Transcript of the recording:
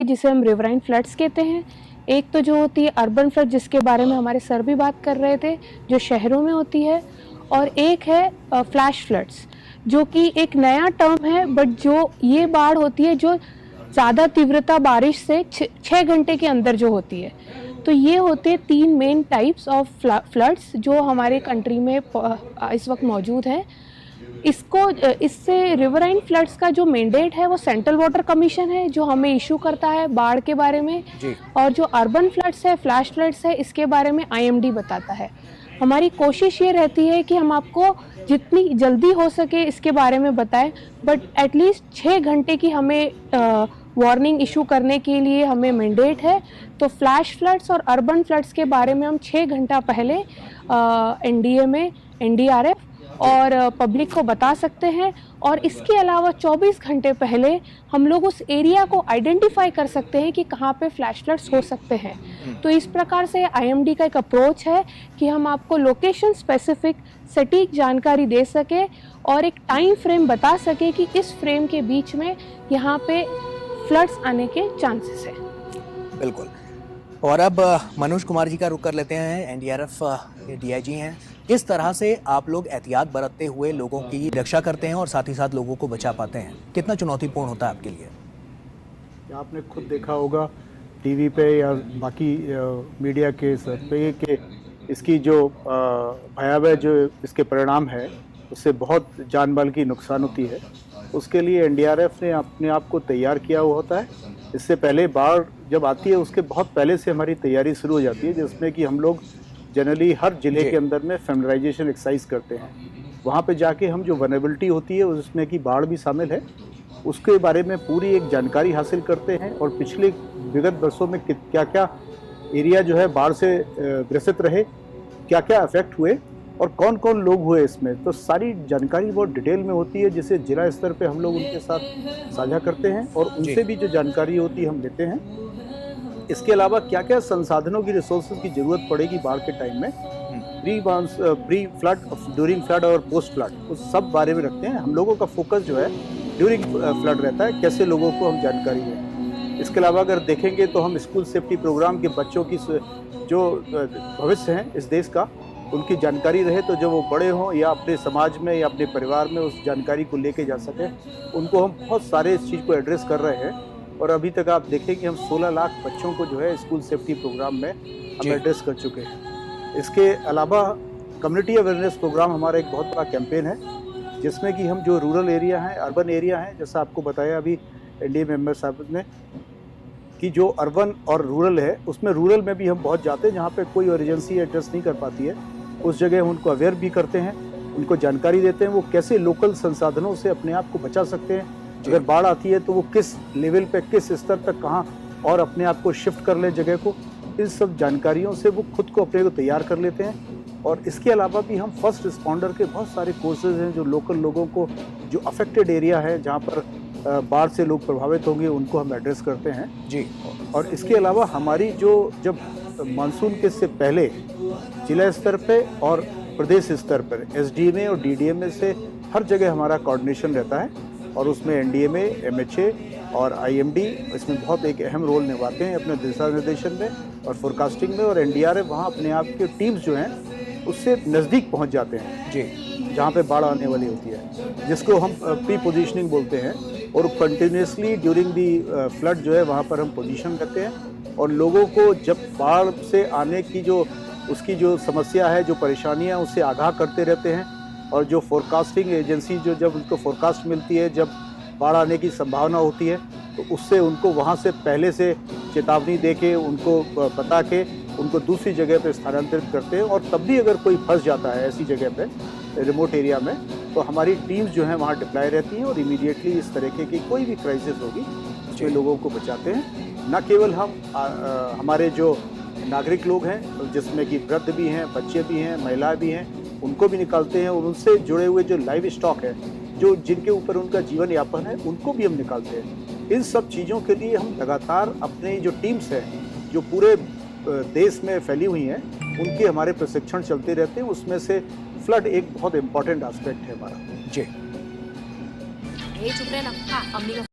जिसे हम riverine floods कहते हैं। एक तो जो होती है अर्बन फ्लड, जिसके बारे में हमारे सर भी बात कर रहे थे, जो शहरों में होती है, और एक है फ्लैश फ्लड्स, जो कि एक नया टर्म है, बट जो ये बाढ़ होती है जो ज़्यादा तीव्रता बारिश से 6 घंटे के अंदर जो होती है। तो ये होते हैं 3 मेन टाइप्स ऑफ फ्लड्स जो हमारे कंट्री में इस वक्त मौजूद हैं। इससे रिवराइन फ्लड्स का जो मैंडेट है वो सेंट्रल वाटर कमीशन है, जो हमें इशू करता है बाढ़ के बारे में। और जो अर्बन फ्लड्स है, फ्लैश फ्लड्स है, इसके बारे में IMD बताता है। हमारी कोशिश ये रहती है कि हम आपको जितनी जल्दी हो सके इसके बारे में बताएं, बट एटलीस्ट 6 घंटे की हमें वार्निंग इशू करने के लिए हमें मैंडेट है। तो फ्लैश फ्लड्स और अर्बन फ्लड्स के बारे में हम 6 घंटा पहले NDA में NDRF और पब्लिक को बता सकते हैं। और इसके अलावा 24 घंटे पहले हम लोग उस एरिया को आइडेंटिफाई कर सकते हैं कि कहाँ पे फ्लैश फ्लड्स हो सकते हैं। तो इस प्रकार से IMD का एक अप्रोच है कि हम आपको लोकेशन स्पेसिफिक सटीक जानकारी दे सके और एक टाइम फ्रेम बता सके कि इस फ्रेम के बीच में यहाँ पे फ्लड्स आने के चांसेस है। बिल्कुल। और अब मनोज कुमार जी का रुख कर लेते हैं। NDRF DIG हैं। किस तरह से आप लोग एहतियात बरतते हुए लोगों की रक्षा करते हैं और साथ ही साथ लोगों को बचा पाते हैं? कितना चुनौतीपूर्ण होता है आपके लिए? आपने खुद देखा होगा टीवी पे या बाकी मीडिया के सर पे कि इसकी जो भयावह जो इसके परिणाम है उससे बहुत जान माल की नुकसान होती है। उसके लिए NDRF ने अपने आप को तैयार किया हुआ होता है। इससे पहले बाढ़ जब आती है उसके बहुत पहले से हमारी तैयारी शुरू हो जाती है, जिसमें कि हम लोग जनरली हर जिले के अंदर में फैमिलाइजेशन एक्सरसाइज करते हैं। वहाँ पे जाके हम जो वनरेबिलिटी होती है उसमें कि बाढ़ भी शामिल है, उसके बारे में पूरी एक जानकारी हासिल करते हैं। और पिछले विगत वर्षों में क्या क्या एरिया जो है बाढ़ से ग्रसित रहे, क्या क्या अफेक्ट हुए और कौन कौन लोग हुए इसमें, तो सारी जानकारी बहुत डिटेल में होती है, जिसे जिला स्तर पे हम लोग उनके साथ साझा करते हैं और उनसे भी जो जानकारी होती है हम लेते हैं। इसके अलावा क्या क्या संसाधनों की रिसोर्सेज की जरूरत पड़ेगी बाढ़ के टाइम में, प्री फ्लड, ड्यूरिंग फ्लड और पोस्ट फ्लड, उस सब बारे में रखते हैं। हम लोगों का फोकस जो है ड्यूरिंग फ्लड रहता है, कैसे लोगों को हम जानकारी दें। इसके अलावा अगर देखेंगे तो हम स्कूल सेफ्टी प्रोग्राम के बच्चों की जो भविष्य हैं इस देश का, उनकी जानकारी रहे, तो जब वो बड़े हों या अपने समाज में या अपने परिवार में उस जानकारी को लेके जा सकें, उनको हम बहुत सारे इस चीज़ को एड्रेस कर रहे हैं। और अभी तक आप देखें कि हम 16 लाख बच्चों को जो है स्कूल सेफ्टी प्रोग्राम में हम एड्रेस कर चुके हैं। इसके अलावा कम्युनिटी अवेयरनेस प्रोग्राम हमारा एक बहुत बड़ा कैंपेन है, जिसमें कि हम जो रूरल एरिया हैं, अर्बन एरिया हैं, जैसा आपको बताया अभी NDA मेंबर साहब ने कि जो अर्बन और रूरल है, उसमें रूरल में भी हम बहुत जाते हैं जहाँ पे कोई एजेंसी एड्रेस नहीं कर पाती है। उस जगह हम उनको अवेयर भी करते हैं, उनको जानकारी देते हैं वो कैसे लोकल संसाधनों से अपने आप को बचा सकते हैं। अगर बाढ़ आती है तो वो किस लेवल पे, किस स्तर तक कहाँ और अपने आप को शिफ्ट कर ले जगह को, इन सब जानकारियों से वो खुद को अपने को तैयार कर लेते हैं। और इसके अलावा भी हम फर्स्ट रिस्पॉन्डर के बहुत सारे कोर्सेज हैं जो लोकल लोगों को, जो अफेक्टेड एरिया है जहाँ पर बाढ़ से लोग प्रभावित होंगे, उनको हम एड्रेस करते हैं जी। और इसके अलावा हमारी जो जब मानसून के से पहले जिला स्तर पे और प्रदेश स्तर पर SDMA और DDMA से हर जगह हमारा कोऑर्डिनेशन रहता है और उसमें NDMA, MHA और IMD इसमें बहुत एक अहम रोल निभाते हैं अपने दिशा निर्देशन में और फोरकास्टिंग में। और NDRF वहाँ अपने आप के टीम्स जो हैं उससे नज़दीक पहुँच जाते हैं जी, जहाँ पे बाढ़ आने वाली होती है, जिसको हम प्री पोजीशनिंग बोलते हैं। और कंटिन्यूसली ड्यूरिंग दी फ्लड जो है वहाँ पर हम पोजीशन करते हैं और लोगों को जब बाढ़ से आने की जो उसकी जो समस्या है, जो परेशानियाँ, उससे आगाह करते रहते हैं। और जो फोरकास्टिंग एजेंसी जो जब उनको फोरकास्ट मिलती है, जब बाढ़ आने की संभावना होती है, तो उससे उनको वहाँ से पहले से चेतावनी दे के, उनको बता के उनको दूसरी जगह पे स्थानांतरित करते हैं। और तब भी अगर कोई फंस जाता है ऐसी जगह पे, रिमोट एरिया में, तो हमारी टीम्स जो हैं वहाँ डिप्लॉय रहती हैं और इमीडिएटली इस तरीके की कोई भी क्राइसिस होगी उसमें लोगों को बचाते हैं। न केवल हम हमारे जो नागरिक लोग हैं, जिसमें कि वृद्ध भी हैं, बच्चे भी हैं, महिलाएं भी हैं, उनको भी निकालते हैं। और उनसे जुड़े हुए जो लाइव स्टॉक है, जो जिनके ऊपर उनका जीवन यापन है, उनको भी हम निकालते हैं। इन सब चीज़ों के लिए हम लगातार अपने जो टीम्स हैं, जो पूरे देश में फैली हुई हैं, उनके हमारे प्रशिक्षण चलते रहते हैं। उसमें से फ्लड एक बहुत इम्पॉर्टेंट एस्पेक्ट है हमारा जी।